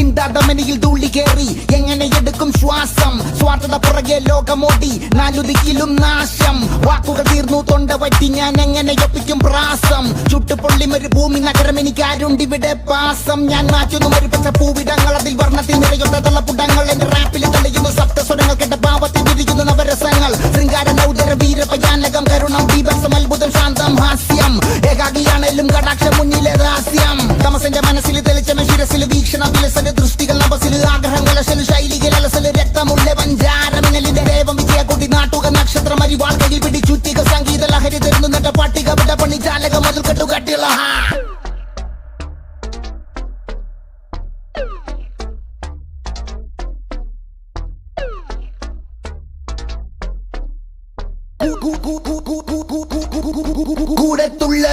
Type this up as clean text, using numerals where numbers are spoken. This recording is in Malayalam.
മിണ്ടാതമനിയിൽ ധൂളി കേറി എങ്ങനെ എടുക്കും ശ്വാസം സ്വാർത്ഥത പുറകെ ലോകമോടി നാലുദിക്കിലും നാശം വാക്കുകൾ തീർന്നു തൊണ്ട പറ്റി ഞാൻ എങ്ങനെ ഒപ്പിക്കും പ്രാസം ചുട്ടുപൊള്ളി മരുഭൂമി നഗരം എനിക്ക് ആരുണ്ടിവിടെ പാസം ഞാൻ മാറ്റുന്നു മരുപ്പച്ച പൂവിടങ്ങൾ അതിൽ വർണ്ണത്തിൽ നിറയുന്ന തള്ളപ്പുടങ്ങൾ എന്റെ റാപ്പിൽ തെളിയുന്നു സപ്തസ്വരങ്ങൾ കേട്ട പാവത്തിൽ വിരിയുന്നു നവരസങ്ങൾ ശൃംഗാര നൗദര വീരപയാനകം കരുണം ദീപസം അത്ഭുതം ശാന്തം ഹാസ്യം ഏകാഗിയാണെങ്കിലും കടാക്ഷ മുന്നിലെ രഹസ്യം തമസന്റെ മനസ്സിൽ തെളിച്ചമ ശിരസിൽ വീക്ഷണ വിലസല് ദൃഷ്ടികൾ നവസിൽ ആഗ്രഹങ്ങൾ അസല് ശൈലികൾ അലസല് രക്തമുള്ള പഞ്ചാരമിനലിന്റെ ദേവം വിജയക്കുട്ടി നാട്ടുക നക്ഷത്രം അരിവാൾ കയ്യിൽ പിടി ചുറ്റിക സംഗീത ലഹരി തരുന്നു നട്ട പട്ടിക വിട പണി ചാലക മതിൽ കെട്ടുകട്ടിയുള്ള കൂടത്തുള്ള